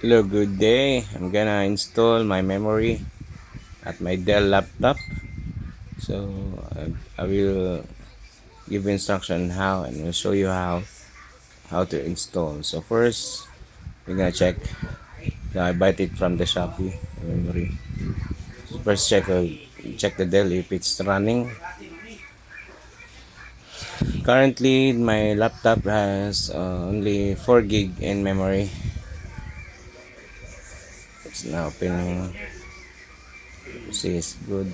Hello, good day. I'm gonna install my memory at my Dell laptop. So I will give instruction how and will show you how to install. So first, we're gonna check. I bought it from the Shopee memory. So first, check the Dell if it's running. Currently, my laptop has only 4 gig in memory. It's now opening. See, it's good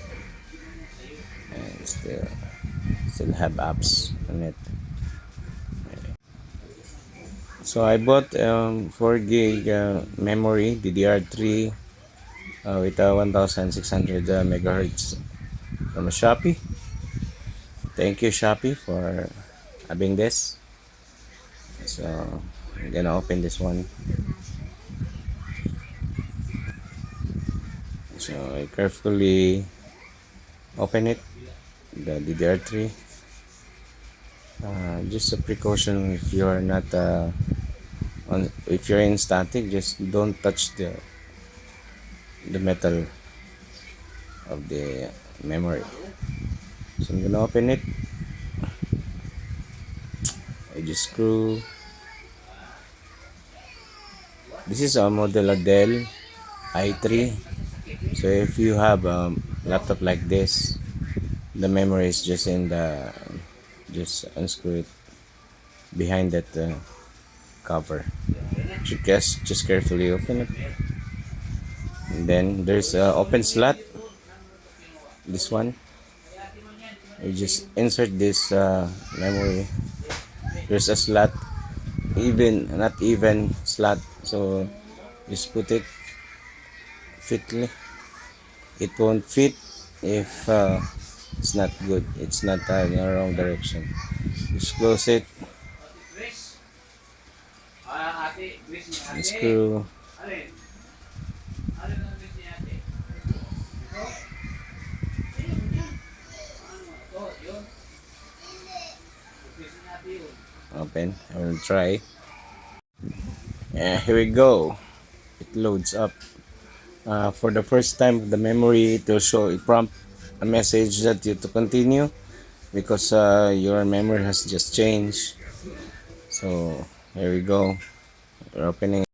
and still have apps on it. So I bought 4 gig memory DDR3 with 1600 megahertz from Shopee. Thank you Shopee for having this. So I'm gonna open this one. So I carefully open it, the DDR3. Just a precaution if you are not if you're in static, just don't touch the metal of the memory. So I'm gonna open it. I just screw. This is a model of Dell i3. So if you have a laptop like this, the memory is just in the just unscrew it behind that cover. Just carefully open it. And then there's a open slot. This one. You just insert this memory. There's a slot, even not even slot. So just put it fitly. It won't fit if it's not good, it's not in the wrong direction. Just close it and screw. Open. I will try. Here we go. It loads up. For the first time, the memory, it will show a prompt, a message that you to continue because your memory has just changed. So here we go. We're opening.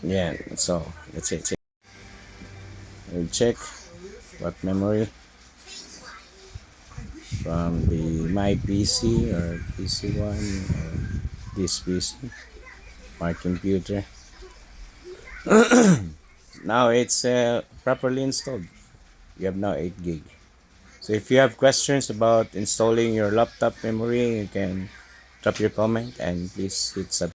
Yeah. So that's it. We'll check what memory from the my PC or PC1 or this PC, my computer. Now it's properly installed. You have now 8 gig. So if you have questions about installing your laptop memory, you can drop your comment and please hit subscribe.